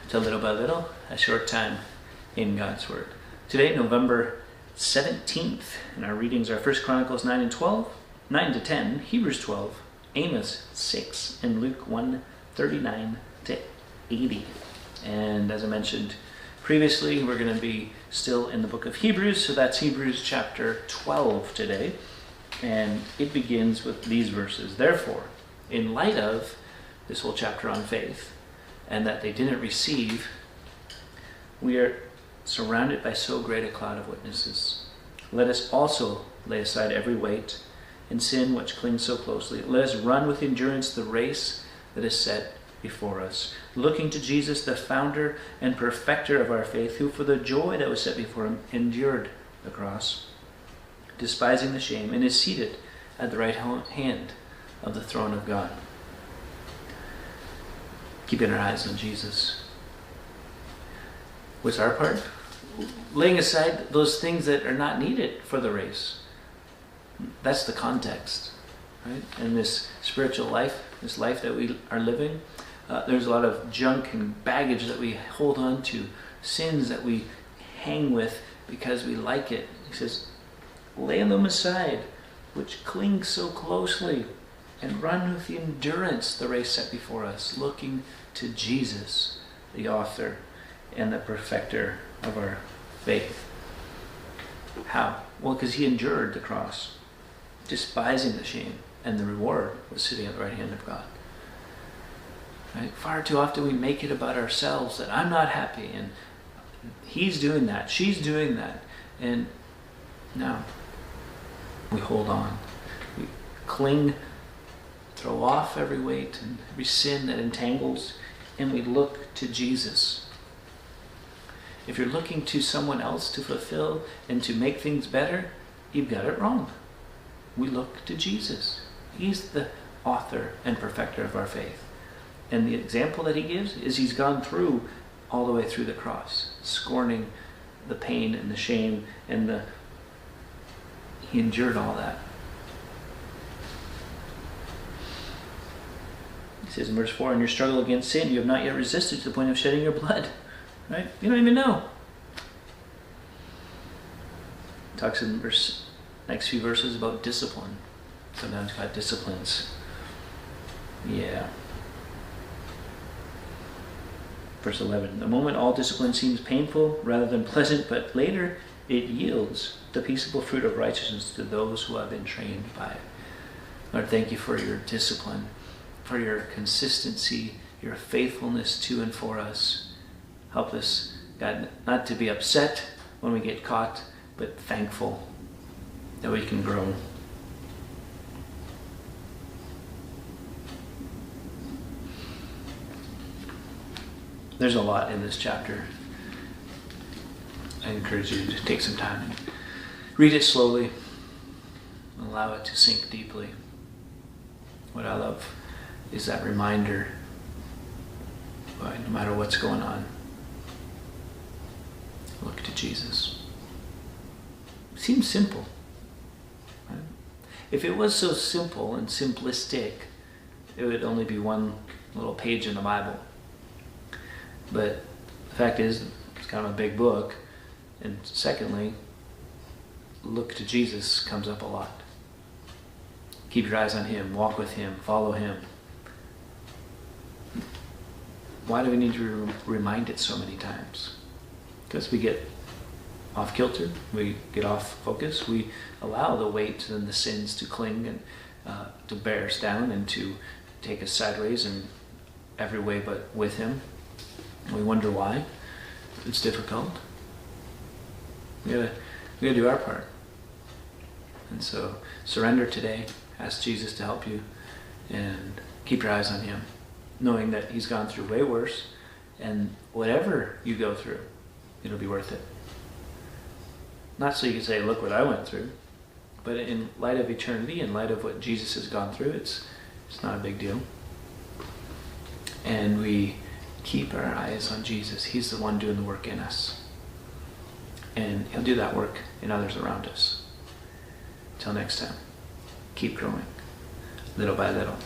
to Little by Little, a short time in God's Word. Today, November 17th, and our readings are 1 Chronicles 9 and 12, 9 to 10, Hebrews 12, Amos 6, and Luke 1, 39 to 80. And as I mentioned previously, we're going to be still in the book of Hebrews, so that's Hebrews chapter 12 today. And it begins with these verses. Therefore, in light of this whole chapter on faith, and that they didn't receive, we are surrounded by so great a cloud of witnesses. Let us also lay aside every weight and sin which clings so closely. Let us run with endurance the race that is set before us, looking to Jesus, the founder and perfecter of our faith, who for the joy that was set before him endured the cross, despising the shame, and is seated at the right hand of the throne of God. Keeping our eyes on Jesus. What's our part? Laying aside those things that are not needed for the race. That's the context, right? And this spiritual life, this life that we are living, there's a lot of junk and baggage that we hold on to, sins that we hang with because we like it. He says, lay them aside, which cling so closely, and run with endurance the race set before us, looking to Jesus, the author and the perfecter of our faith. How? Well, because he endured the cross, despising the shame, and the reward was sitting at the right hand of God. Right? Far too often we make it about ourselves, that I'm not happy, and he's doing that, she's doing that, and no. We hold on. We cling, throw off every weight and every sin that entangles, and we look to Jesus. If you're looking to someone else to fulfill and to make things better, you've got it wrong. We look to Jesus. He's the author and perfecter of our faith. And the example that he gives is he's gone through all the way through the cross, scorning the pain and the shame and he endured all that. He says in verse 4, in your struggle against sin, you have not yet resisted to the point of shedding your blood. Right? You don't even know. He talks in next few verses about discipline. Sometimes God disciplines. Yeah. Verse 11, the moment all discipline seems painful rather than pleasant, but later it yields the peaceable fruit of righteousness to those who have been trained by it. Lord, thank you for your discipline, for your consistency, your faithfulness to and for us. Help us, God, not to be upset when we get caught, but thankful that we can grow. There's a lot in this chapter. I encourage you to take some time and read it slowly. Allow it to sink deeply. What I love is that reminder, no matter what's going on, look to Jesus. Seems simple. Right? If it was so simple and simplistic, it would only be one little page in the Bible. But the fact is, it's kind of a big book. And secondly, look to Jesus comes up a lot. Keep your eyes on him, walk with him, follow him. Why do we need to be reminded so many times? Because we get off kilter, we get off focus, we allow the weight and the sins to cling and to bear us down and to take us sideways in every way but with him. We wonder why. It's difficult. We gotta do our part. And so surrender today. Ask Jesus to help you and keep your eyes on him, knowing that he's gone through way worse, and whatever you go through, it'll be worth it. Not so you can say, look what I went through, but in light of eternity, in light of what Jesus has gone through, it's not a big deal. And we keep our eyes on Jesus. He's the one doing the work in us. And he'll do that work in others around us. Till next time, keep growing, little by little.